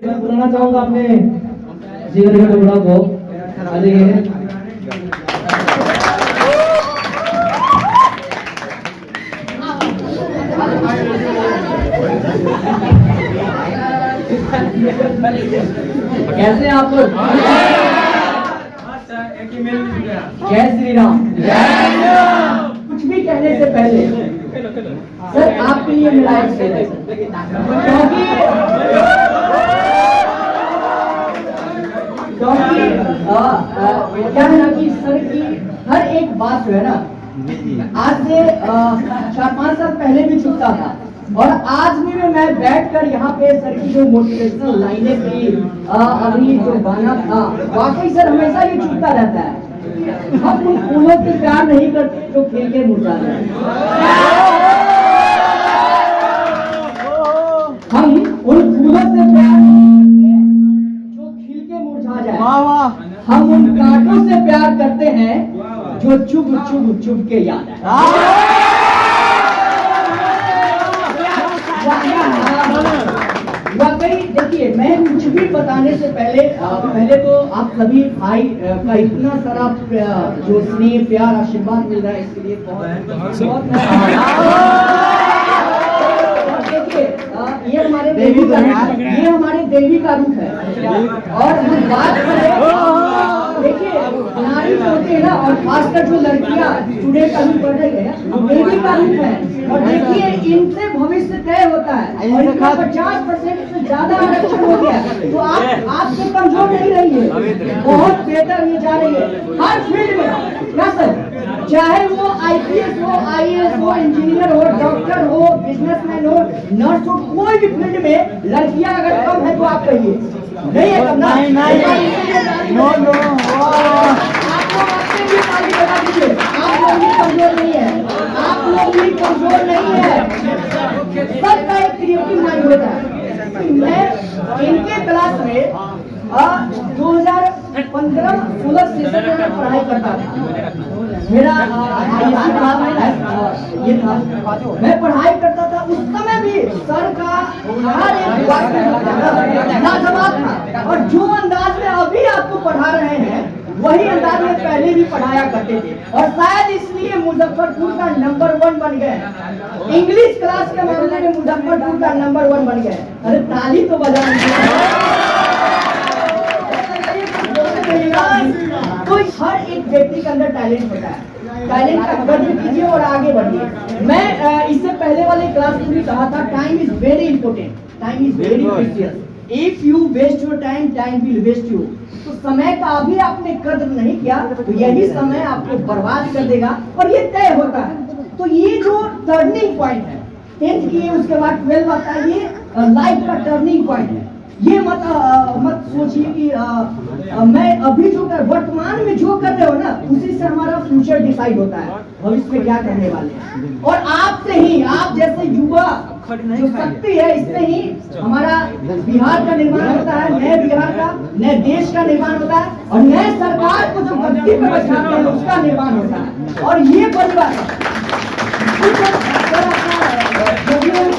मैं बुलाना चाहूंगा अपने जिगर के टुकड़ा को। आ जाइए। कैसे हैं आप लोग? जय श्री राम। कुछ भी कहने से पहले सर आपके लिए मेरा एक शेर है, क्योंकि क्या है ना कि सर की हर एक बात जो है ना, आज से 4-5 साल पहले भी चुकता था और आज भी मैं बैठकर यहाँ पे सर की जो मोटिवेशनल लाइनें थी, अभी जो गाना था, वाकई सर हमेशा ये चुकता रहता है। हम उन फूलों से प्यार नहीं करते जो खिल के मुरझा जाए, हम उन फूलों से प्यार नहीं करते जो खिल के मुरझा जाए, हम उन कांटों से प्यार करते हैं जो चुभ चुभ चुभ के याद आए। वाकई देखिए, मैं कुछ भी बताने से पहले तो आप सभी भाई का इतना सारा जो स्नेह प्यार आशीर्वाद मिल रहा है, इसके लिए बहुत देखिए, ये हमारे देवी का रूप है। और हम बात करें, देखिए नारी जो होती है ना, और खासकर जो लड़कियां स्टूडेंट अभी पढ़ रही है, देवी का रूप है। और देखिए इनसे भविष्य तय होता है और इनका 50% से ज्यादा आरक्षण हो गया, तो आप से कमजोर नहीं रही है, बहुत बेहतर ये जा रही है हर फील्ड में। क्या सर, चाहे वो IPS हो, IAS हो, इंजीनियर हो, डॉक्टर हो, बिजनेसमैन हो, नर्स हो, कोई भी फील्ड में लड़कियां अगर कम है तो आप कहिए नहीं है, कम ना आप लोग भी कमजोर नहीं है, आप लोग भी कमजोर नहीं है। सबका एक क्रिएटिव माइंड होता है। मैं इनके क्लास में 2015-16 सेशन में पढ़ाई करता था। मेरा ये था, मैं पढ़ाई करता था। उस समय भी सर का हर एक बात लाजवाब था, और जो अंदाज में अभी आपको पढ़ा रहे हैं वही अंदाज में पहले भी पढ़ाया करते थे, और शायद इसलिए मुजफ्फरपुर का नंबर 1 बन गए। इंग्लिश क्लास के मामले में मुजफ्फरपुर का नंबर 1 बन गए। अरे ताली तो बजा तो हर एक व्यक्ति के अंदर टैलेंट होता है, टैलेंट का कदर कीजिए और आगे बढ़िए। मैं इससे पहले वाले क्लास में भी कहा था, time is very important, time is very precious. If you waste your time, time will waste you. तो समय का अभी आपने कदर नहीं किया तो यही समय आपको बर्बाद कर देगा, और ये तय होता है। तो ये जो टर्निंग पॉइंट है, 10th किए उसके बाद 12 आता है, ये लाइफ का टर्निंग पॉइंट है। ये मत सोचिए कि मैं अभी जो वर्तमान में जो कर रहे हो ना, उसी से हमारा फ्यूचर डिसाइड होता है, भविष्य में क्या करने वाले हैं। और आपसे ही, आप जैसे युवा जो शक्ति है, इससे ही हमारा बिहार का निर्माण होता है, नए बिहार का, नए देश का निर्माण होता है, और नए सरकार को जो गद्दी पे बैठाते हैं उसका निर्माण होता है। और ये परिवार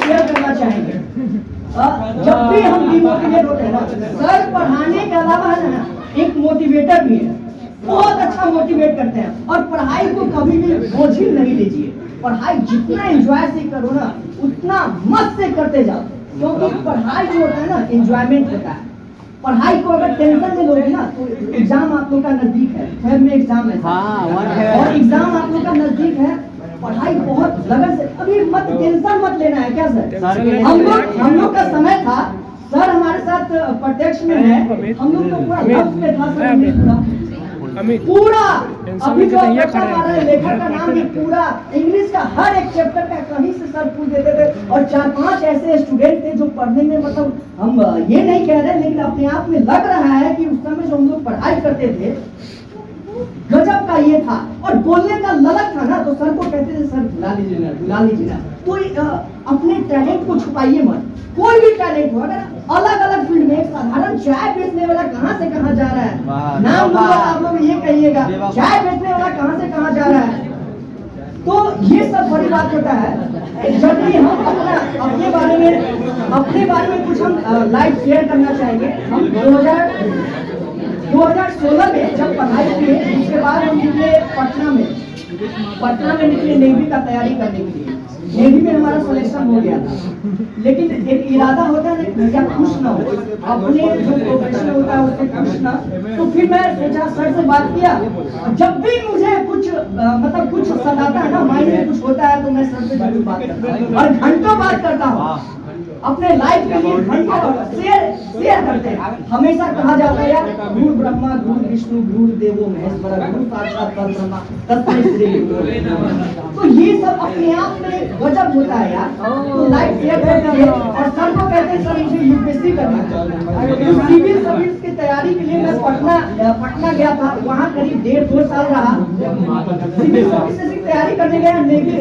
शेयर करना चाहेंगे, जब भी हम डिमोटिवेट होते हैं ना, सर पढ़ाने के अलावा है ना एक मोटिवेटर भी है, बहुत अच्छा मोटिवेट करते हैं। और पढ़ाई को कभी भी बोझिल नहीं लीजिए, पढ़ाई जितना एंजॉय से करो ना, उतना मत से करते जाओ, क्योंकि पढ़ाई जो होता है ना, एंजॉयमेंट होता है। पढ़ाई को अगर टेंशन से लोगे ना, तो एग्जाम आप लोग का नजदीक है, फेब में एग्जाम है, और एग्जाम आप लोग का नजदीक है, पढ़ाई बहुत लगन से, अभी मत टेंशन मत लेना है। क्या सर, हम लोग का समय था, सर हमारे साथ प्रत्यक्ष में है, हम लोग तो पूरा लफ्ज पे था सर, पूरा अभी जो हमारा लेखक का नाम भी पूरा इंग्लिश का हर एक चैप्टर का कहीं से सर पूछ देते थे। और 4-5 ऐसे स्टूडेंट थे जो पढ़ने में, मतलब हम ये नहीं कह रहे, लेकिन अपने आप में लग रहा है कि उस समय जो हम लोग पढ़ाई करते थे, गजब का ये था। और बोलने का ललक था ना, तो सर को कहते थे, सर बुला लीजिए ना। तो अपने टैलेंट को छुपाइए मत, कोई भी टैलेंट हो, अगर अलग अलग फील्ड में, एक साधारण चाय बेचने वाला कहाँ से कहाँ जा रहा है, नाम आप लोग ये कहिएगा, चाय बेचने वाला कहाँ से कहाँ जा रहा है। तो ये सब बड़ी बात होता है। जब भी हम अपने बारे में कुछ हम लाइव शेयर करना चाहेंगे। हम 2016 में जब पढ़ाई किए, उसके बाद हम निकले पटना में निकले नेवी का तैयारी करने के लिए। नेवी में हमारा सिलेक्शन हो गया था, लेकिन एक इरादा होता है ना, क्या खुश ना हो अपने जो प्रोफेशन होता है उससे खुश ना। तो फिर मैं सोचा, सर से बात किया। जब भी मुझे कुछ कुछ सताता है ना, माइंड में कुछ होता है, तो मैं सर से जरूर बात करता हूँ और घंटों बात करता हूँ। अपने लाइफ के लिए घंटों शेयर करते हैं। हमेशा कहा जाता है यार, गुरु ब्रह्मा गुरु विष्णु गुरु देवो महेश्वर गुरु साक्षात परब्रह्म तस्मै श्री गुरु। तो ये सब अपने आप में गजब होता है यार। तो लाइफ शेयर करते हैं और सर को कहते हैं सर मुझे यूपीएससी करना है। तो सिविल सर्विस की तैयारी के लिए मैं पटना गया था। वहाँ करीब 1.5-2 साल रहा। सिविल सर्विस की तैयारी करने गया, नेवी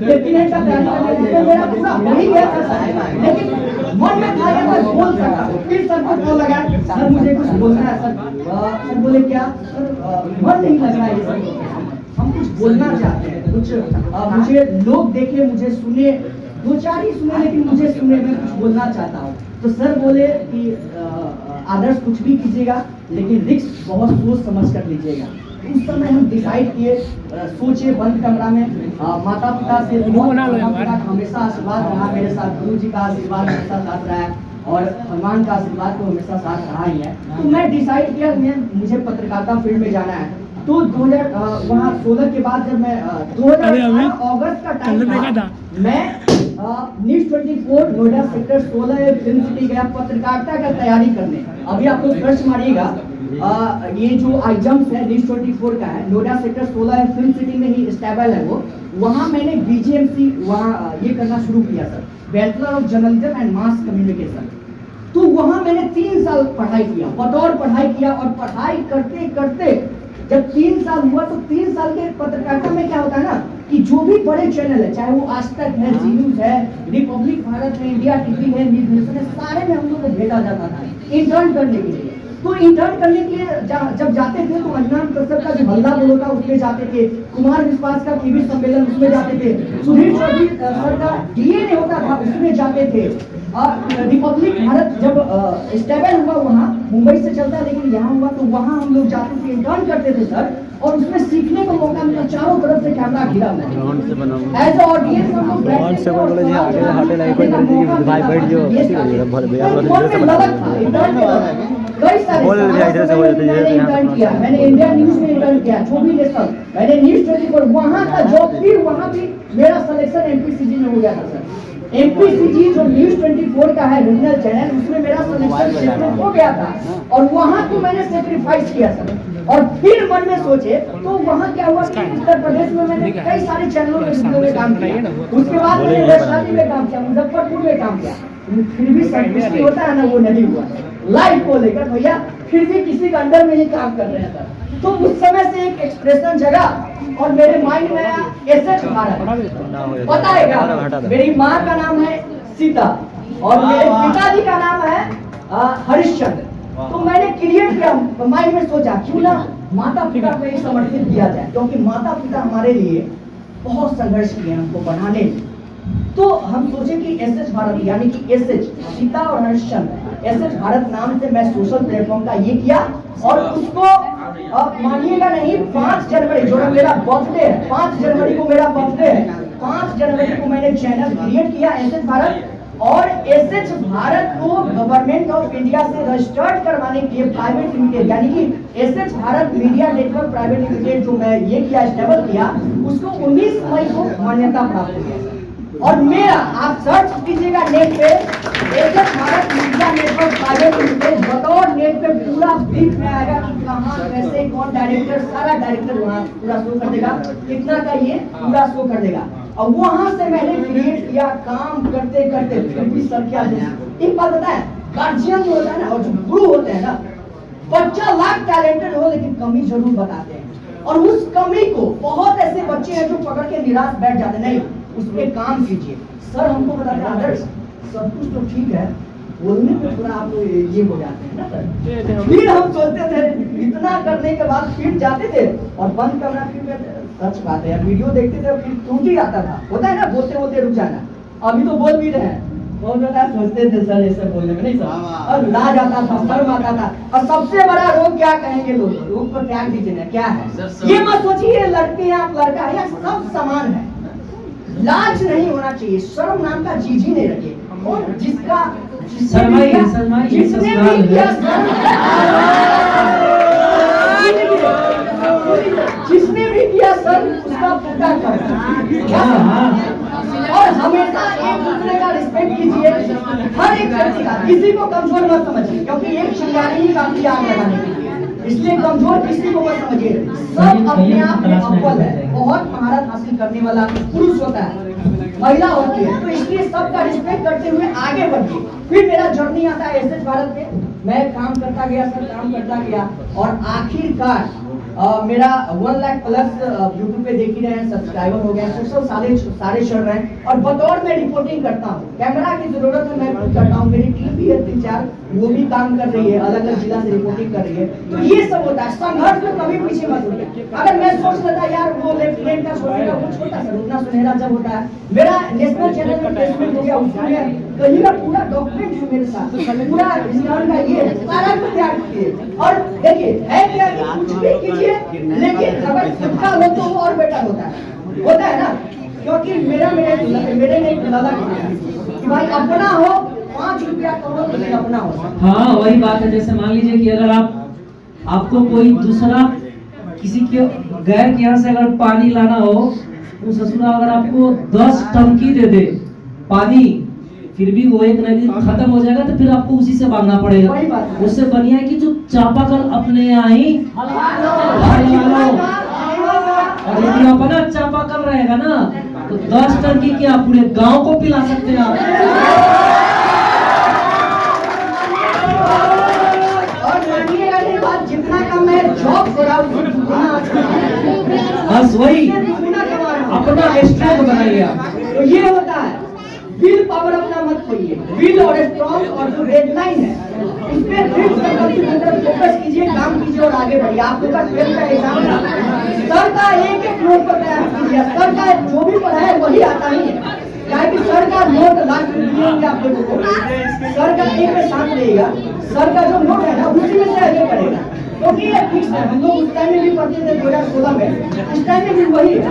लेफ्टिनेंट का तैयारी करने गया। मेरा पूरा हो ही गया था, लेकिन मन में था यार मैं बोल सकता। फिर सर को कॉल लगा, सर मुझे कुछ बोलना है। सर बोले क्या? सर मन नहीं लग रहा है ये सब, हम कुछ बोलना चाहते हैं, कुछ मुझे लोग देखे, मुझे सुने, 2-4 ही सुने, लेकिन मुझे सुने, मैं कुछ बोलना चाहता हूँ। तो सर बोले कि आदर्श कुछ भी कीजिएगा, लेकिन रिस्क बहुत सोच समझ कर लीजिएगा। उस समय हम डिसाइड किए, सोचे बंद कमरा में। माता पिता से हमेशा आशीर्वाद रहा मेरे साथ, गुरु जी का आशीर्वाद हमेशा साथ रहा है और भगवान का आशीर्वाद तो हमेशा साथ रहा ही है। तो मैं डिसाइड किया मुझे पत्रकारिता फील्ड में जाना है। तो 2016 के बाद जब मैं 2018 अगस्त का टाइम था, मैं news 24 Noida sector 16 film city गया पत्रकारिता का तैयारी करने। अभी आप लोग सर्च मारिएगा, ये जो आइजम्स है न्यूज़ 24 का है, नोएडा सेक्टर 16 है, फिल्म सिटी में ही स्टेबल है वो। वहाँ मैंने BGMC वहाँ ये करना शुरू किया sir, bachelor of journalism and mass communication. तो वहाँ मैंने 3 साल पढ़ाई किया, बतौर पढ़ाई किया। और पढ़ाई करते करते जब 3 साल हुआ, तो 3 साल के पत्रकारिता में क्या होता है ना कि जो भी बड़े चैनल है, चाहे वो आज तक है, जी न्यूज है, रिपब्लिक भारत है, इंडिया टीवी है, न्यूज नेशन है, सारे में हम लोग को भेजा जाता था इंटर्न करने के लिए। तो इंटर्न करने के लिए जब जाते थे तो अजनान कश्यप का जो हल्ला बोलो था उसमें जाते थे, कुमार विश्वास का टीवी सम्मेलन उसमें जाते थे, सुधीर चौधरी सर का DNA होता था उसमें जाते थे। रिपब्लिक भारत जब स्टेबल हुआ वहाँ, मुंबई से चलता लेकिन यहाँ हुआ, तो वहाँ हम लोग जाते थे, इंटर्न करते थे सर। और उसमें सीखने को मौका मिला, चारों तरफ से कैमरा घिरा हुआ। एज ऑडियंस हम लोग मैंने इंडिया न्यूज में इंटर्न किया, जो भी नेशनल, मैंने न्यूज़ 24 वहाँ का जॉब, फिर वहाँ भी मेरा सिलेक्शन MPCG में हो गया था सर। MPCG जो न्यूज़ 24 का है रीजनल चैनल, उसमें मेरा सिलेक्शन हो गया था और वहाँ को मैंने सेक्रीफाइस किया सर। और फिर मन में सोचे तो वहाँ क्या हुआ कि उत्तर प्रदेश में मैंने कई सारे चैनलों में काम किया। उसके बाद मैंने वैशाली में काम किया, मुजफ्फरपुर में काम किया, फिर भी संतुष्टि होता है ना, वो नहीं हुआ। लाइफ को लेकर भैया फिर भी किसी के अंडर में ही काम कर रहे हैं। तो उस समय से एक एक्सप्रेशन जगा और मेरे माइंड में आया एसएच भारत। पता है क्या, मेरी माँ का नाम है सीता और मेरे पिताजी का नाम है हरिश्चंद्र। तो मैंने क्रिएट किया, माइंड में सोचा क्यों ना माता पिता को एक समर्पित किया जाए, क्योंकि माता पिता हमारे लिए बहुत संघर्ष किए हमको बढ़ाने में। तो हम सोचे कि एसएच भारत यानी कि एसएच सीता और हरिश्चंद्र, एसएच भारत नाम से मैं सोशल प्लेटफॉर्म का ये किया। और उसको मानिएगा नहीं, 5 जनवरी जो मेरा बर्थडे है, 5 जनवरी को मेरा बर्थडे है, 5 जनवरी को मैंने चैनल क्रिएट किया एसएच भारत। और एसएच भारत को गवर्नमेंट ऑफ इंडिया से रजिस्टर्ड करवाने के लिए प्राइवेट लिमिटेड यानी कि SH Bharat media network private limited जो मैं ये किया, स्टेबल किया, उसको 19 मई को मान्यता प्राप्त हुई। और मेरा आप सर्च कीजिएगा नेट पे, SH Bharat media network private limited, बतौर नेट पे पूरा ब्रीफ में आएगा कि कहाँ कैसे कौन डायरेक्टर, सारा डायरेक्टर वहाँ पूरा शो कर देगा, कितना का ये पूरा शो कर देगा। और वहां से मैंने क्रिएट किया, काम करते करते फिर भी सर क्या है, एक बात बताए, गार्जियन जो होता है ना और जो गुरु होते हैं ना, बच्चा लाख टैलेंटेड हो लेकिन कमी जरूर बताते हैं। और उस कमी को बहुत ऐसे बच्चे हैं जो पकड़ के निराश बैठ जाते, नहीं उस पर काम कीजिए। सर हमको बताते हैं आदर्श सब कुछ तो ठीक है, बोलने पे थोड़ा आप लोग ये हो जाते हैं ना सर। फिर हम सोचते थे इतना करने के बाद फिर जाते थे और बंद करना, फिर सच बात है वीडियो देखते थे फिर टूट ही आता था, होता है ना बोलते बोलते रुक जाना। अभी तो बोल भी रहे हैं, बहुत ज्यादा सोचते थे सर ऐसे बोलने में नहीं सर, और लाज आता था, शर्म आता था। और सबसे बड़ा रोग क्या कहेंगे लोग, रोग को त्याग दीजिए ना, क्या है ये मत सोचिए लड़के हैं आप लड़का है, सब समान है। लाज नहीं होना चाहिए, शर्म नाम का चीज ही नहीं रखिए। और जिसका जिसने भी किया जिसने भी किया सर उसका पूरा कर। और हमेशा एक दूसरे का रिस्पेक्ट कीजिए, हर एक व्यक्ति का, किसी को कमजोर मत समझिए, क्योंकि एक चिंगारी ही काफी आग लगाने के लिए, इसलिए कमजोर किसी को मत समझिए। सब अपने आप में अव्वल है, बहुत महारत हासिल करने वाला पुरुष होता है, महिला होती है, तो इसलिए सबका रिस्पेक्ट करते हुए आगे बढ़िए। फिर मेरा जर्नी आता है एसएच भारत पे, मैं काम करता गया सर, काम करता गया और आखिरकार मेरा 1 लाख प्लस यूट्यूब पे देख ही रहे हैं, सब्सक्राइबर हो गए, सोशल सारे चल रहे हैं। और बतौर मैं रिपोर्टिंग करता हूँ, कैमरा की जरूरत है मैं खुद करता हूँ, मेरी टीम भी है 3-4 वो भी काम कर रही है, अलग अलग जिला से रिपोर्टिंग कर रही है। तो ये सब होता है, संघर्ष में कभी पीछे मत होइए। अगर मैं सोच लेता यार वो लेफ्टिनेंट का सोचेगा वो छोटा सा उतना सुनहरा जब होता है, मेरा नेशनल चैनल में प्लेसमेंट हो गया, उसमें कहीं का पूरा डॉक्यूमेंट है मेरे साथ, पूरा इंसान का ये सारा कुछ तैयार किए। और देखिए है क्या कि कुछ भी कीजिए, लेकिन अगर खुद का हो तो वो और बेटर होता है ना, क्योंकि मेरे ने एक लगा कि भाई अपना हो 5 रुपया करो तो अपना हो। हाँ वही बात है, जैसे मान लीजिए कि अगर आपको कोई दूसरा किसी के गैर के यहाँ से अगर पानी लाना हो, तो ससुरा अगर आपको 10 टंकी दे दे पानी, फिर भी वो एक नदी खत्म हो जाएगा तो फिर आपको उसी से मांगना पड़ेगा। उससे बढ़िया है कि जो चापाकल अपने यहाँ ही और यदि अपना चापाकल रहेगा ना तो 10 टंकी क्या पूरे गांव को पिला सकते हैं आप। जितना कम मैं जॉब कर रहा हूँ बस वही अपना स्ट्रेंथ बनाइए। तो ये होता है, विल पावर अपना मत खोइए, विल और स्ट्रॉन्ग और जो डेडलाइन है इस पे फोकस कीजिए, काम कीजिए और आगे बढ़िए। आप लोग का 12th का एग्जाम सर का एक नोट पर तैयार कीजिए, सर का जो भी पढ़ा है वही आता ही है, क्या कि सर का नोट लास्ट में आप लोगों को सर का एक में साथ रहेगा, सर का जो नोट है ना उसी में से आगे बढ़ेगा, क्योंकि ये फिक्स है। हम लोग उस टाइम में भी पढ़ते थे 2016 में, इस टाइम में भी वही है।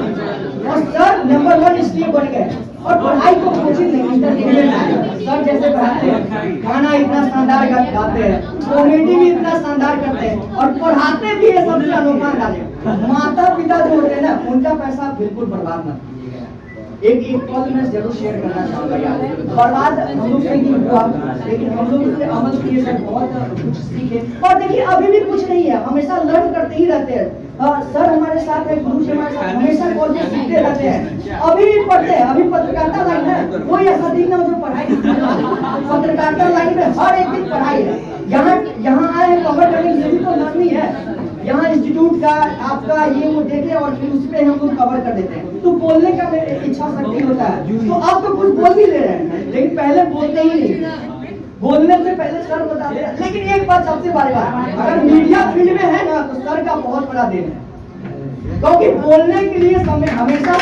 और सर नंबर 1 इसलिए बन गए, और पढ़ाई को कोचिंग नहीं सर जैसे पढ़ाते हैं, गाना इतना शानदार गाते हैं, कॉमेडी भी इतना शानदार करते हैं और पढ़ाते भी है सबसे अनोखा अंदाज। माता पिता जो होते हैं ना उनका पैसा बिल्कुल बर्बाद मत कीजिएगा। एक पल मैं जरूर शेयर करना चाहूंगा यार, बर्बाद हम लोग से नहीं हुआ, लेकिन हम लोग इससे अमल किए सर, बहुत कुछ सीखे। और देखिए अभी भी कुछ नहीं है, हमेशा लर्न करते ही रहते हैं। सर हमारे साथ है, गुरु जी हमारे साथ, हमेशा कॉलेज सीखते रहते हैं, अभी भी पढ़ते हैं। अभी पत्रकारिता लाइन है, कोई ऐसा दिन ना जो पढ़ाई पत्रकारिता लाइन में हर एक दिन पढ़ाई है। यहाँ आए हैं कवर करने के लिए तो लर्निंग है, यहाँ इंस्टीट्यूट का आपका ये वो देखे और फिर उस पर हम लोग कवर कर देते हैं। तो बोलने का इच्छा शक्ति होता है, तो आप तो कुछ बोल भी ले रहे हैं, लेकिन पहले बोलते ही नहीं, बोलने से पहले सर बता दे। लेकिन एक बात सबसे बड़ी बात, अगर मीडिया फील्ड में है ना तो सर का बहुत बड़ा देन है, क्योंकि बोलने के लिए समय हमेशा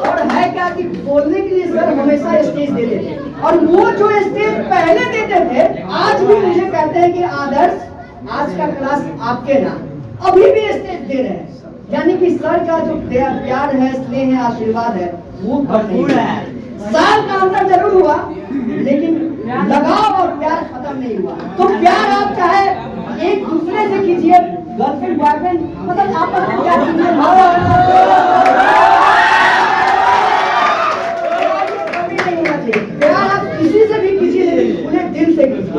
और है क्या कि बोलने के लिए सर हमेशा स्टेज दे देते हैं, और वो जो स्टेज पहले देते थे आज भी मुझे कहते हैं कि आदर्श आज का क्लास आपके नाम, अभी भी स्टेज दे रहे हैं। यानी कि सर का जो प्यार है, स्नेह है, आशीर्वाद है वो भरपूर है। साल का अंतर जरूर हुआ, लेकिन लगाव और प्यार खत्म नहीं हुआ। तो प्यार आप चाहे एक दूसरे से कीजिए, गर्लफ्रेंड बॉयफ्रेंड मतलब आपस में प्यार कीजिए, प्यार आप किसी से भी कीजिए, लेकिन उन्हें दिल से कीजिए।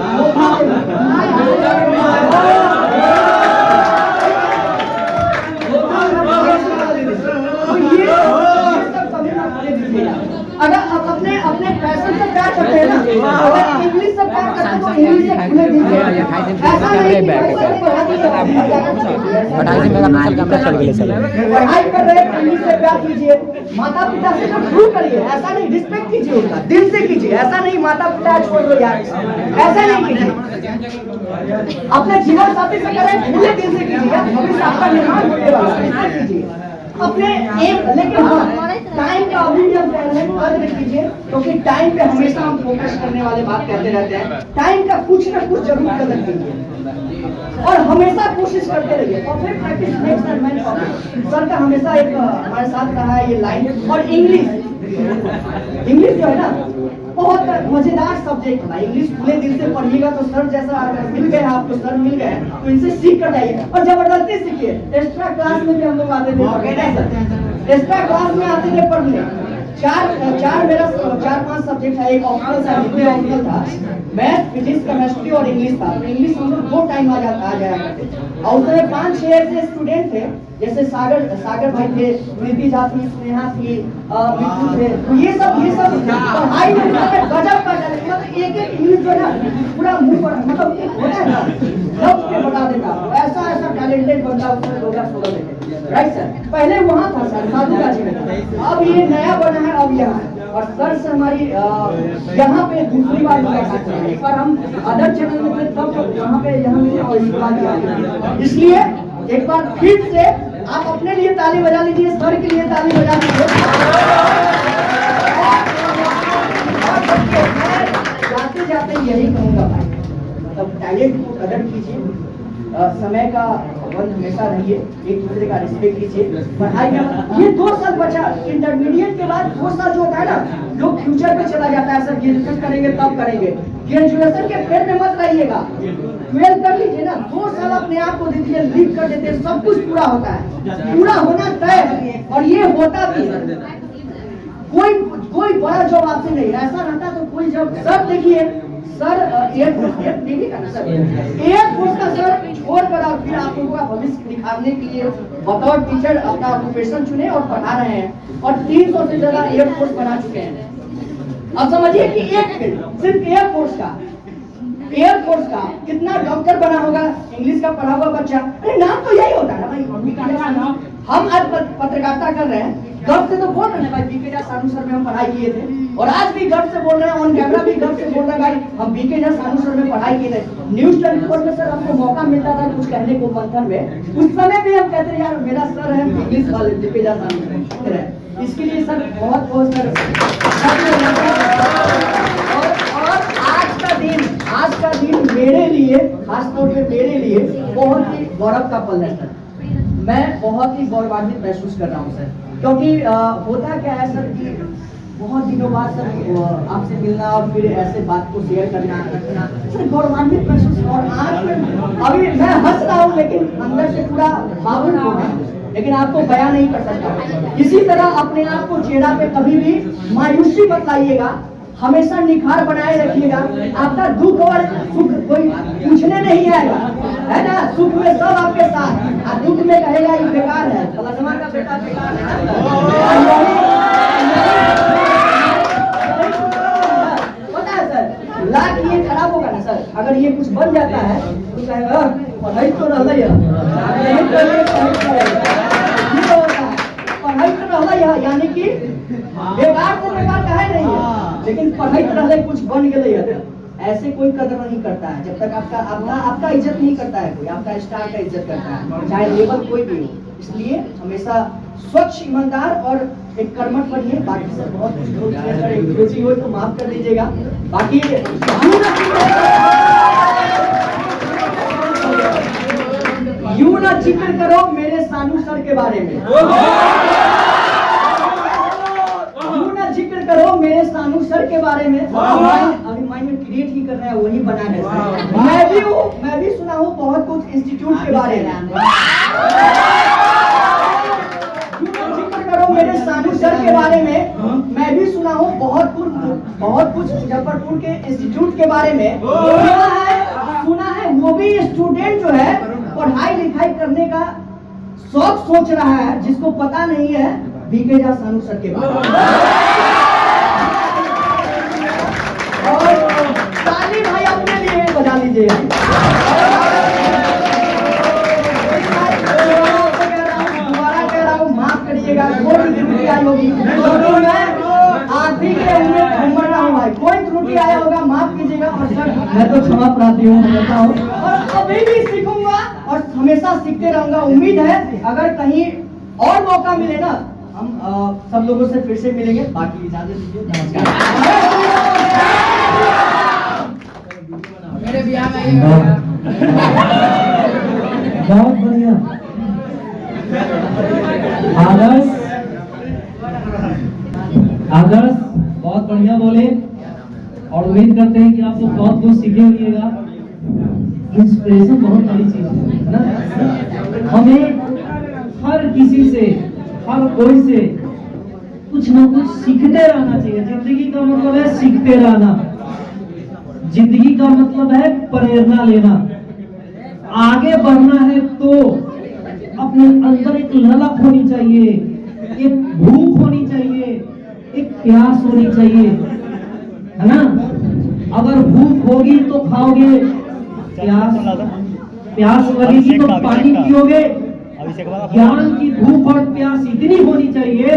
अगर आप अपने पैसे से प्यार करते हैं ना, अगर इंग्लिश से प्यार करते हैं तो इंग्लिश से खुले दिल से, ऐसा नहीं कि पढ़ाई कर रहे हैं इंग्लिश से प्यार कीजिए, माता पिता से तो शुरू करिए, ऐसा नहीं, रिस्पेक्ट कीजिए उनका, दिल से कीजिए, ऐसा नहीं माता पिता छोड़ दो यार, ऐसा नहीं कीजिए। अपने जीवन साथी से करें खुले दिल से कीजिए, भविष्य आपका निर्माण होने वाला है, इससे कीजिए अपने एम। लेकिन टाइम का अभी भी हम कह रहे हैं कदर कीजिए, क्योंकि टाइम पे हमेशा हम फोकस करने वाले बात कहते रहते हैं, टाइम का कुछ ना कुछ जरूर कदर कीजिए और हमेशा कोशिश करते रहिए। Perfect practice makes the man perfect, sir का हमेशा एक हमारे साथ रहा है ये लाइन। और इंग्लिश जो है ना बहुत मजेदार सब्जेक्ट है, इंग्लिश खुले दिल से पढ़िएगा तो सर जैसा मिल गए आपको, सर मिल गए तो इनसे सीख कर जाइए और जबरदस्ती सीखिए। एक्स्ट्रा क्लास में भी हम लोग आते थे पढ़ने, एक्स्ट्रा क्लास में आते थे पढ़ने। मेरा 4-5 सब्जेक्ट है, एक ऑप्शनल था, हिंदी ऑप्शनल था, मैथ, फिजिक्स, केमिस्ट्री और इंग्लिश था। तो इंग्लिश हम लोग 2 टाइम आ जाया करते और उसमें 5-6 ऐसे स्टूडेंट थे, जैसे सागर भाई थे, प्रीति झा थी, स्नेहा थी, मिठू थे, ये सब पढ़ाई में गजब का मतलब एक इंग्लिश जो है ना पूरा मुंह पर मतलब होता है ना लफ्ज पे बता देता, ऐसा टैलेंटेड बंदा उसमें 2016 में, राइट सर। पहले वहाँ था सर साधु का जीवन, अब ये नया बना है, अब यहाँ है। और सर से हमारी यहाँ पे दूसरी बार मुलाकात है, एक बार हम अदर चैनल में थे तब यहाँ पे मिले और इस बार इसलिए एक बार फिर से आप अपने लिए ताली बजा लीजिए, सर के लिए ताली बजा लीजिए। जाते यही कहूँगा भाई, मतलब टैलेंट को कदर कीजिए, समय का पाबंद हमेशा रहिए, एक दूसरे का रिस्पेक्ट कीजिए। पढ़ाई में ये 2 साल बचा, इंटरमीडिएट के बाद 2 साल जो होता है ना, लोग फ्यूचर पे चला जाता है, सर ग्रेजुएशन करेंगे तब करेंगे, ग्रेजुएशन के फेर में मत रहिएगा, 12 कर लीजिए ना, 2 साल अपने आप को दीजिए, लीव कर देते हैं, सब कुछ पूरा होता है, पूरा होना तय है और ये होता भी है। कोई बड़ा जॉब आपसे नहीं, ऐसा रहता तो कोई जॉब। सर देखिए सर एयरफोर्स का सर छोड़कर और फिर आप लोगों का भविष्य दिखाने के लिए बतौर टीचर अपना ऑक्यूपेशन चुने और पढ़ा रहे हैं और 300 से ज्यादा एयरफोर्स बना चुके हैं। अब समझिए कि एक सिर्फ एयरफोर्स का कितना डॉक्टर बना होगा इंग्लिश का पढ़ा हुआ बच्चा। अरे नाम तो यही होता है ना भाई, हम आज पत्रकारिता कर रहे हैं, गर्व से तो बोल रहे हैं भाई, बीके झा सानू सर में हम पढ़ाई किए थे और आज भी गर्व से बोल रहे हैं, ऑन कैमरा भी गर्व से बोल रहे हैं भाई हम बीके झा सानू सर में पढ़ाई किए थे। न्यूज 24 में सर हमको मौका मिलता था कुछ कहने को मंथन में, उस समय भी हम कहते यार मेरा सर है इंग्लिश वाले बीके झा सानू सर है। इसके लिए सर बहुत सर और आज का दिन मेरे लिए, खासतौर पे मेरे लिए बहुत ही गौरव का पल है सर। मैं बहुत ही गौरवान्वित महसूस कर रहा हूँ सर, क्योंकि होता क्या है सर कि बहुत दिनों बाद सर आपसे मिलना और फिर ऐसे बात को शेयर करना सर गौरवान्वित महसूस। और आज अभी मैं हंस रहा हूँ लेकिन अंदर से पूरा भावुक हो गया, लेकिन आपको बयां नहीं कर सकता। इसी तरह अपने आप को चेहरा पे कभी भी मायूसी मत लाइएगा, हमेशा निखार बनाए रखिएगा। आपका दुख और सुख कोई पूछने नहीं आएगा, है ना, सुख में सब आपके साथ, और दुख में कहेगा ये बेकार है, फलाना का बेटा बेकार है। पता है सर, लाख ये खराब होगा ना सर, अगर ये कुछ बन जाता है तो कहेगा पढ़ाई तो रहता है, पढ़ाई तो रहता है, यानी कि बेकार से बेकार कहे नहीं है, लेकिन पढ़ाई तो रहता कुछ बन गए। ऐसे कोई कदर नहीं करता है जब तक आपका इज्जत नहीं करता है कोई, आपका स्टार का इज्जत करता है, चाहे लेवल कोई भी हो। इसलिए हमेशा स्वच्छ, ईमानदार और एक कर्मठ बनिए। बाकी सब बहुत कुछ हो तो माफ कर दीजिएगा। बाकी यूं ना जिक्र करो मेरे सानू सर के बारे में, जिक्र करो मेरे सानू सर के बारे में। अभी माइंड में क्रिएट ही कर रहे हैं, वही बना रहे हैं। मैं भी सुना हूँ बहुत कुछ इंस्टीट्यूट के बारे में। जिक्र करो मेरे सानू सर के बारे में। मैं भी सुना हूँ बहुत कुछ मुजफ्फरपुर के इंस्टीट्यूट के बारे में सुना है। वो भी स्टूडेंट जो है पढ़ाई लिखाई करने का शौक सोच रहा है, जिसको पता नहीं है बीके झा सानू सर के बारे में। मैं तो क्षमा प्रार्थी हूँ, कहता हूँ, और अभी भी सीखूंगा और हमेशा सीखते रहूंगा। उम्मीद है अगर कहीं और मौका मिले ना, हम सब लोगों से फिर से मिलेंगे। बाकी इजाजत दीजिए, नमस्कार। मेरे बिहार में आइएगा। बहुत बढ़िया। आदर्श आदर्श बहुत बढ़िया बोले, और उम्मीद करते हैं कि आप लोग बहुत कुछ सीखे होंगेगा। इंस्पिरेशन बहुत बड़ी चीज है ना। हमें हर किसी से, हर कोई से कुछ ना कुछ सीखते रहना चाहिए। जिंदगी का मतलब है सीखते रहना, जिंदगी का मतलब है प्रेरणा लेना। आगे बढ़ना है तो अपने अंदर एक ललक होनी चाहिए, एक भूख होनी चाहिए, एक प्यास होनी चाहिए, है ना। अगर भूख होगी तो खाओगे, प्यास लगेगी तो पानी पियोगे। ज्ञान की भूख और प्यास इतनी होनी चाहिए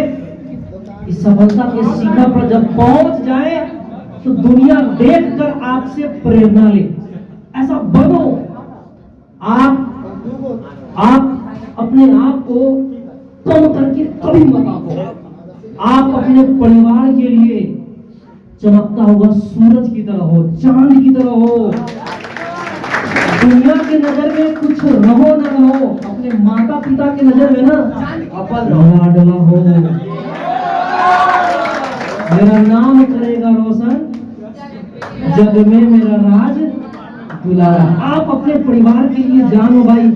कि सफलता के शिखर पर जब पहुंच जाए तो दुनिया देखकर आपसे प्रेरणा ले। ऐसा बनो। आप अपने आप को कम करके कभी मत आको। आप अपने परिवार के लिए चमकता हुआ सूरज की तरह हो, चांद की तरह हो। दुनिया की नजर में कुछ रहो न रहो, अपने माता पिता की नजर में ना लाडला हो। मेरा नाम करेगा रोशन, जग में मेरा राज दुलारा। आप अपने परिवार के लिए जानो भाई,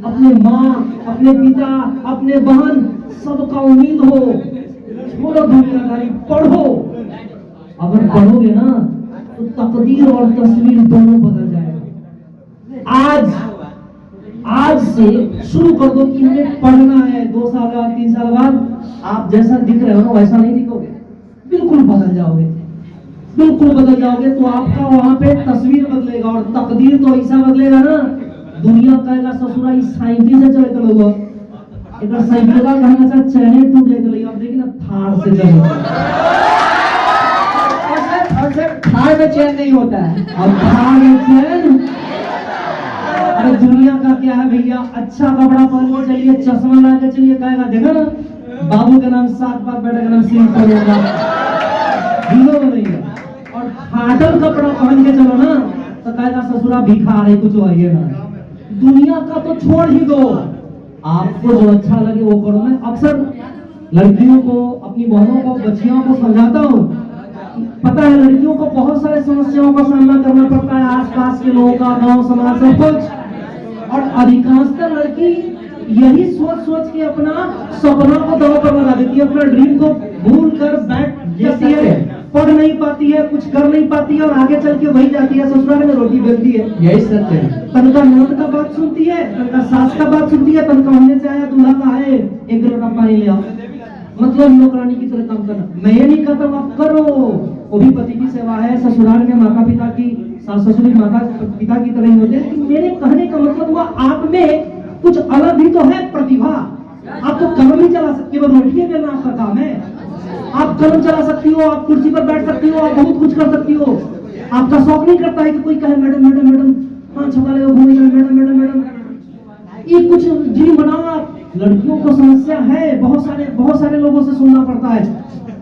अपने माँ, अपने पिता, अपने बहन, सबका उम्मीद हो। छोड़ो दुनियादारी, पढ़ो। अगर पढ़ोगे ना तो तकदीर और तस्वीर दोनों बदल जाएगा। आज से शुरू कर दो कि हमें पढ़ना है। 2 साल बाद, 3 साल बाद आप जैसा दिख रहे हो ना वैसा नहीं दिखोगे, बिल्कुल बदल जाओगे, बिल्कुल बदल जाओगे। तो आपका वहां पे तस्वीर बदलेगा और तकदीर तो ऐसा बदलेगा ना, दुनिया कहेगा ससुरा इस साइकिल से चले चलो, एक साइकिल का कहना सा चैने टूट जाए। आप देखिए ना थार से चलो, थार में चैन नहीं होता है। अब थार में चैन। अरे दुनिया का क्या है भैया, अच्छा कपड़ा पहन के चलिए, चश्मा ला के चलिए, कहेगा देखा ना बाबू का नाम 7 बार, बेटा का नाम 3 बार होगा, हीरो बनेगा। और फाटल कपड़ा पहन के चलो ना तो कहेगा ससुरा भिखार है, कुछ आइए ना। दुनिया का तो छोड़ ही दो, आपको जो अच्छा लगे वो करो। मैं अक्सर लड़कियों को, अपनी बहनों को, बच्चियों को समझाता हूँ। पता है लड़कियों को बहुत सारे समस्याओं का सामना करना पड़ता है, आसपास के लोगों का, गांव समाज सब कुछ। और अधिकांशतः लड़की यही सोच के अपना सपना को दांव पर लगा देती है, अपना ड्रीम को भूल कर बैठ जाती है, पढ़ नहीं पाती है, कुछ कर नहीं पाती है, और आगे चल के वही जाती है ससुराल में रोटी बेलती है। यही सत्य है। तनका ननद का बात सुनती है, तनका सास का बात सुनती है, तनका हमने से आया दूल्हा का है, 1 लोटा पानी ले आओ। मतलब नौकरानी की तरह काम करना। मैं ये नहीं कहता आप करो, वो भी पति की सेवा है। ससुराल में माता पिता की, सास ससुर माता पिता की तरह ही होते हैं। लेकिन मेरे कहने का मतलब हुआ आप में कुछ अलग भी तो है प्रतिभा। आप तो कलम ही चला सकती हो, रोटियां बेलना आपका काम है। आप कलम चला सकती हो, आप कुर्सी पर बैठ सकती हो, आप बहुत कुछ कर सकती हो। आपका शौक नहीं करता है कि कोई कहे मैडम मैडम मैडम, हाँ छपा ले घूम मैडम मैडम मैडम, ये कुछ ड्रीम बनाओ आप। लड़कियों को समस्या है, बहुत सारे लोगों से सुनना पड़ता है।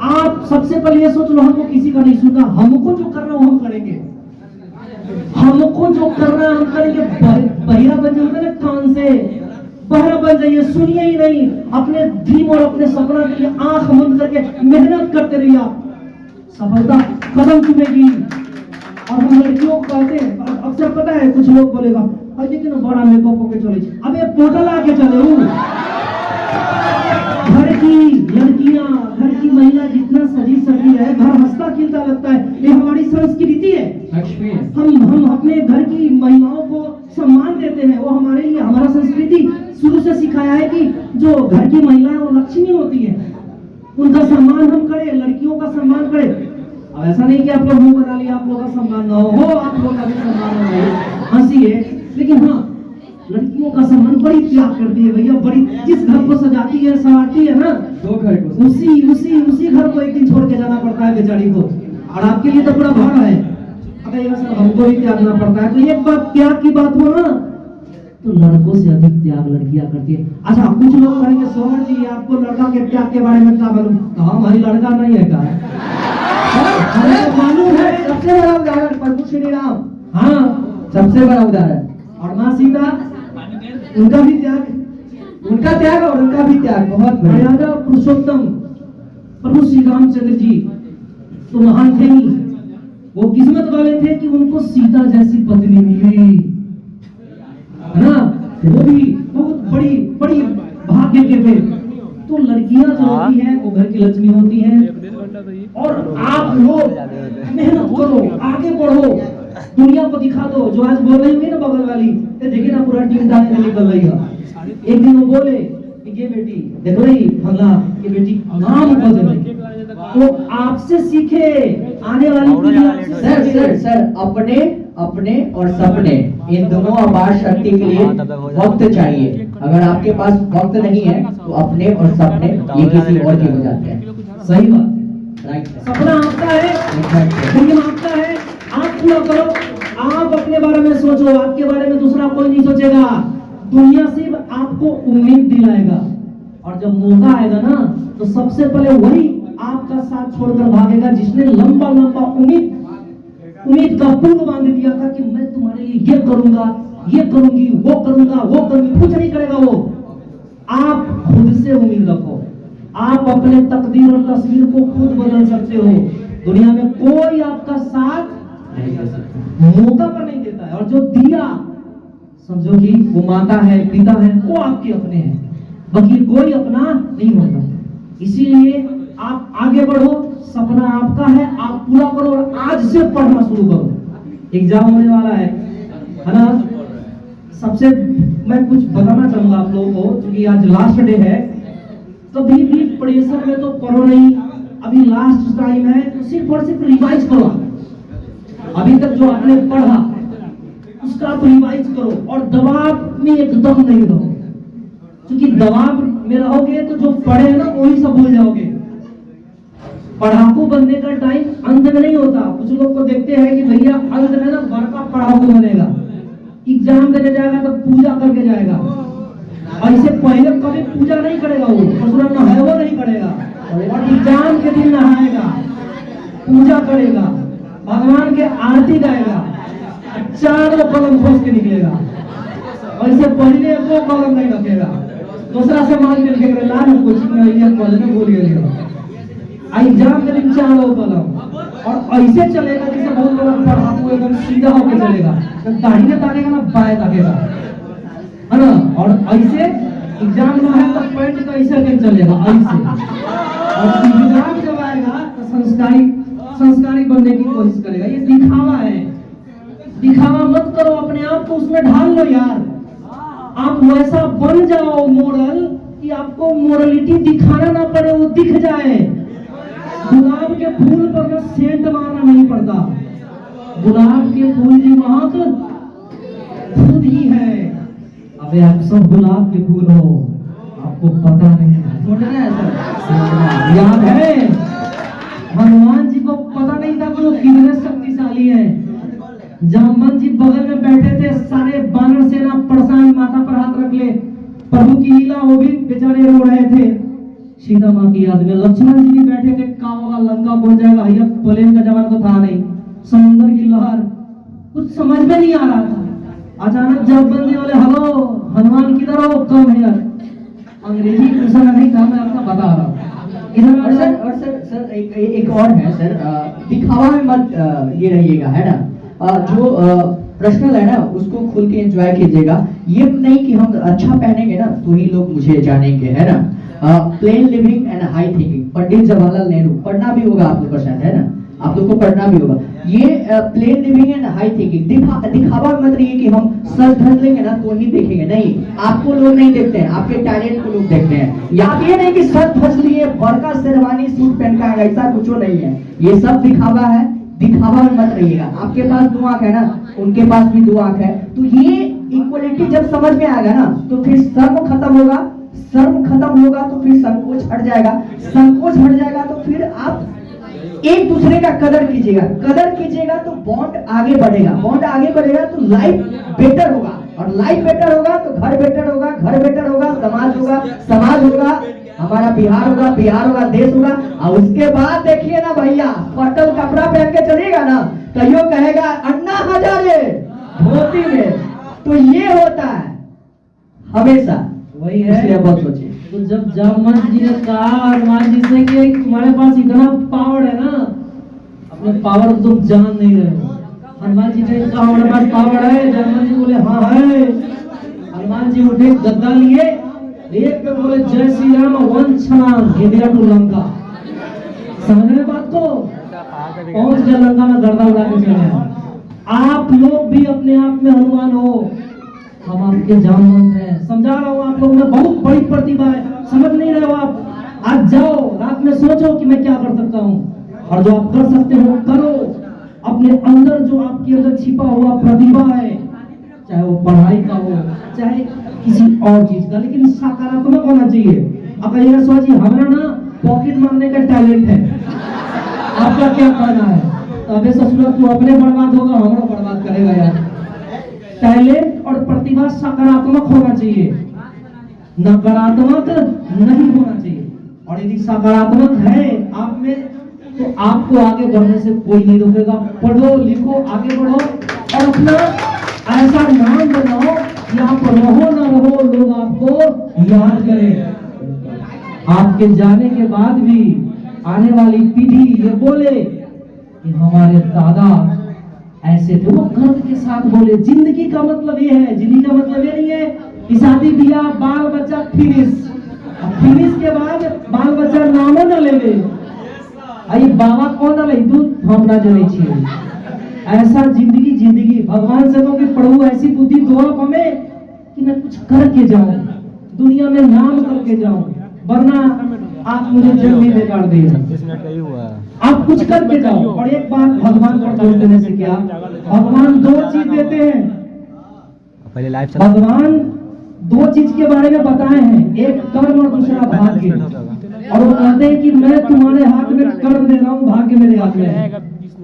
आप सबसे पहले ये सोच लो, हमको किसी का नहीं सुनना, हमको जो करना वो हम करेंगे, हमको जो करना हम करेंगे। बहिरा बन जाओगे ना, कान से बहरा बन जाइए, सुनिए ही नहीं। अपने ड्रीम और अपने सपना के लिए आंख बंद करके मेहनत करते रहिए, आप सफलता कदम चुमेगी। और हम लड़कियों को कहते हैं, अक्सर पता है कुछ लोग बोलेगा लेकिन बड़ा मेकअप होके चले, अबे पोटल आके चले। घर की लड़कियां, घर की महिला जितना सजी सजी है, घर हंसता खिलता लगता है। ये हमारी संस्कृति है। हम अपने घर की महिलाओं को सम्मान देते हैं, वो हमारे लिए, हमारा संस्कृति शुरू से सिखाया है कि जो घर की महिलाएं वो लक्ष्मी होती है, उनका सम्मान हम करें, लड़कियों का सम्मान करें। अब ऐसा नहीं कि आप लोग मुंह बना लिया, आप लोगों का सम्मान ना हो, आप लोगों का भी सम्मान हो, हंसी है। लेकिन हाँ, लड़कियों का सम्मान बड़ी त्याग करती है भैया, बड़ी। जिस घर को सजाती है, संवारती है ना, दो घर को उसी घर को एक दिन छोड़ के जाना पड़ता है बेचारी को। और आपके लिए तो बड़ा भार है। कहेगा सर हमको ही त्यागना पड़ता है। तो एक बात त्याग की बात हो ना, तो लड़कों से अधिक त्याग लड़कियां करती है। अच्छा, कुछ लोग कहेंगे सोहर जी आपको लड़का के त्याग के बारे में क्या मालूम? कहा भाई लड़का नहीं है क्या? मालूम है। सबसे बड़ा उदाहरण प्रभु श्री राम, हाँ सबसे बड़ा उदाहरण। और माँ सीता, उनका भी त्याग, उनका त्याग और उनका भी त्याग बहुत बढ़िया। मर्यादा पुरुषोत्तम प्रभु श्री रामचंद्र जी तो महान थे ही, वो किस्मत वाले थे कि उनको सीता जैसी पत्नी मिली, है ना? वो भी बहुत बड़ी बड़ी भाग्य के थे। तो लड़कियां जो होती हैं वो घर की लक्ष्मी होती हैं। और आप लोग मेहनत करो, आगे बढ़ो, दुनिया को दिखा दो। जो आज बोल रही होगी ना बगल वाली, ये देखिए ना पूरा टीम डालने निकल रही है। एक दिन वो बोले ये बेटी देख रही फला, ये बेटी नाम को दे रही, तो आपसे सीखे आने वाली पीढ़ी आपसे सर सर सर अपने अपने और सपने, इन दोनों अपार शक्ति के लिए वक्त चाहिए। अगर आपके पास वक्त नहीं है तो अपने और सपने ये किसी और के हो जाते हैं। सही बात, राइट। सपना आपका है, ड्रीम आपका है, आप पूरा करो। आप अपने बारे में सोचो, आपके बारे में दूसरा कोई नहीं सोचेगा। दुनिया सिर्फ आपको उम्मीद दिलाएगा, और जब मौका आएगा ना तो सबसे पहले वही आपका साथ छोड़कर भागेगा जिसने लंबा लंबा उम्मीद का पुल बांध दिया था कि मैं तुम्हारे लिए ये करूंगा, ये करूंगी, वो करूंगा, वो करूंगी। कुछ नहीं करेगा वो। आप खुद से उम्मीद रखो, आप अपने तकदीर और तस्वीर को खुद बदल सकते हो। दुनिया में कोई आपका साथ नहीं दे सकता, मौका पर नहीं देता है। और जो दिया समझो कि वो माता है, पिता है, वो आपके अपने हैं, बाकी कोई अपना नहीं होता। इसीलिए आप आगे बढ़ो, सपना आपका है, आप पूरा करो और आज से पढ़ना शुरू करो। एग्जाम होने वाला है ना? सबसे मैं कुछ बताना चाहूंगा आप लोगों को, क्योंकि आज लास्ट डे है। कभी भी प्रेशर में तो पढ़ो नहीं, अभी लास्ट टाइम है तो सिर्फ और सिर्फ रिवाइज करो। अभी तक जो आपने पढ़ा उसका आप रिवाइज करो, और दबाव में एकदम नहीं रहो, क्योंकि दबाव में रहोगे तो जो पढ़े ना वही सब भूल जाओगे। पढ़ाकू बनने का टाइम अंत में नहीं होता। कुछ लोग को देखते हैं कि भैया अंत में ना बड़का पढ़ाकू बनेगा, एग्जाम देने जाएगा तो पूजा करके जाएगा। ऐसे पहले कभी पूजा नहीं करेगा, वो ससुराल में है वो नहीं करेगा, और एग्जाम के दिन नहाएगा, पूजा करेगा, भगवान के आरती गाएगा, चारों कलम खोज के निकलेगा। ऐसे पहले वो कलम नहीं रखेगा, दूसरा से मांग के लिखेगा लाल कोचिंग में इंडियन कॉलेज में भूल गया। एग्जाम के दिन चारों कलम, और ऐसे चलेगा जैसे बहुत बड़ा पढ़ाकू एकदम सीधा होकर चलेगा, तो दाहिने ताकेगा ना बाएं ताकेगा, है ना? और ऐसे एग्जाम में है तो पैंट का ऐसे के चलेगा ऐसे। और एग्जाम जब आएगा तो संस्कारी बनने की कोशिश करेगा। ये दिखावा है, दिखावा मत करो, अपने आप को उसमें ढाल लो यार। आप वैसा बन जाओ मॉरल कि आपको मोरलिटी दिखाना ना पड़े, वो दिख जाए। गुलाब के फूल पर ना सेंट मारना नहीं पड़ता, गुलाब के फूल की महक खुद ही है। अबे आप सब गुलाब के फूल हो, आपको पता नहीं है। याद है हनुमान जी को पता नहीं था कि वो कितने शक्तिशाली है। जामवंत जी बगल में बैठे थे, सारे बानर सेना परेशान, माथा पर हाथ रख ले, प्रभु की लीला, वो भी बेचारे रो रहे थे। सीता माँ की याद में लक्ष्मण जी भी बैठे थे, काम होगा लंका पहुंच जाएगा, भैया प्लेन का जमाना तो था नहीं, समुद्र की लहर, कुछ समझ में नहीं आ रहा था। अचानक जब बंदी वाले हेलो हनुमान किधर हो, कम है। अंग्रेजी क्वेश्चन नहीं था, मैं आपका बता रहा हूँ। और सर एक और है सर, दिखावा में मत ये रहिएगा, है ना? जो पर्सनल है ना उसको खुल के एंजॉय कीजिएगा। ये नहीं कि हम अच्छा पहनेंगे ना तो ही लोग मुझे जानेंगे, है ना? Plain living and high thinking, Pandit Jawaharlal Nehru, पढ़ना भी होगा आप लोग को शायद, है ना? आप लोग को पढ़ना भी होगा। ये plane living and high thinking, दिखावा मत रहिए कि हम सर धर लेंगे ना तो ही देखेंगे। नहीं, आपको लोग नहीं देखते हैं, आपके टैलेंट को लोग देखते हैं। या ये नहीं कि सर धस लिए बड़का शेरवानी सूट पहन का, ऐसा कुछ नहीं है। ये सब दिखावा है, दिखावा में मत रहिएगा। आपके पास 2 आंख है ना, उनके पास भी 2 आंख है, तो ये इक्वलिटी जब समझ में आएगा ना तो फिर शर्म खत्म होगा, शर्म खत्म होगा तो फिर संकोच हट जाएगा, संकोच हट जाएगा तो फिर आप एक दूसरे का कदर कीजिएगा तो बॉन्ड आगे बढ़ेगा, बॉन्ड आगे बढ़ेगा तो लाइफ बेटर होगा, और लाइफ बेटर होगा तो घर बेटर होगा, घर बेटर होगा, समाज होगा, हमारा बिहार होगा, देश होगा। और उसके बाद देखिए ना भैया, फटल कपड़ा पहन के चलेगा ना तो यो कहेगा अन्ना हजारे धोती में। तो ये होता है हमेशा, वही है। इसलिए बहुत सोचिए। तो जब जामवंत जी ने कहा हनुमान जी से कि तुम्हारे पास इतना पावर है ना, अपने पावर को तुम जान नहीं रहे हो। हनुमान जी ने कहा हमारे पास पावर है, जामवंत जी बोले हाँ है। हनुमान जी उठे, गद्दा लिए, एक पे बोले जय श्री राम, वन छलांग इंडिया टू लंका। समझ रहे बात को? पहुंच गया लंका में, गर्दा उड़ा के चले आए। आप लोग भी अपने आप में हनुमान हो, हम आपके जामवंत हैं। समझा रहा हूँ आप लोगों में बहुत बड़ी प्रतिभा है, समझ नहीं रहे हो आप। आज जाओ, रात में सोचो कि मैं क्या कर सकता हूँ, और जो आप कर सकते हो करो। अपने अंदर जो आपके अंदर छिपा हुआ प्रतिभा है, चाहे वो पढ़ाई का हो, चाहे किसी और चीज का, लेकिन सकारात्मक होना चाहिए। अब ये सोचिए, हमारा ना पॉकेट मारने का टैलेंट है, आपका क्या कहना है? अबे ससुरा तू अपने बर्बाद होगा, हमारा बर्बाद करेगा यार। टैलेंट और प्रतिभा सकारात्मक होना चाहिए, नकारात्मक नहीं होना चाहिए। और यदि सकारात्मक है आप में तो आपको आगे बढ़ने से कोई नहीं रोकेगा। पढ़ो लिखो, आगे बढ़ो, और अपना ऐसा नाम बनाओ कि आप रहो ना रहो, लोग आपको याद करें। आपके जाने के बाद भी आने वाली पीढ़ी ये बोले कि हमारे दादा ऐसे थे, वो गर्व के साथ बोले। जिंदगी का मतलब ये है, जिंदगी का मतलब ये नहीं है कि शादी ब्याह बाल बच्चा फिनिश के बाद बाल बच्चा नामो न लेवे, आई बाबा कौन ले दूध हमरा जले छी। ऐसा जिंदगी भगवान से कहो कि प्रभु ऐसी बुद्धि दो आप हमें कि मैं कुछ करके जाऊं, दुनिया में नाम करके जाऊं, वरना आप मुझे जल्दी बेकार दे। आप कुछ करके जाओ। और एक बात भगवान को दोष देने से क्या, भगवान दो चीज देते हैं। भगवान दो चीज के बारे में बताए हैं, एक कर्म और दूसरा भाग्य। और वो कहते हैं कि मैं तुम्हारे हाथ में कर्म दे रहा हूँ, भाग्य मेरे हाथ में है।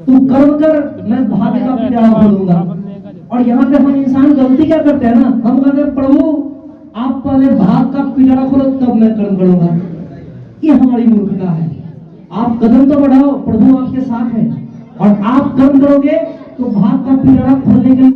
तू कर्म कर, मैं भाग्य का पिटारा खोलूंगा। और यहाँ पे हम इंसान गलती क्या करते हैं ना, हम कहते हैं प्रभु आप पहले भाग का पिटारा खोलो तब मैं कर्म करूंगा। ये हमारी मूर्खता है। आप कदम तो बढ़ाओ, प्रभु आपके साथ है, और आप कर्म करोगे तो भाग का पिटारा खोलने के लिए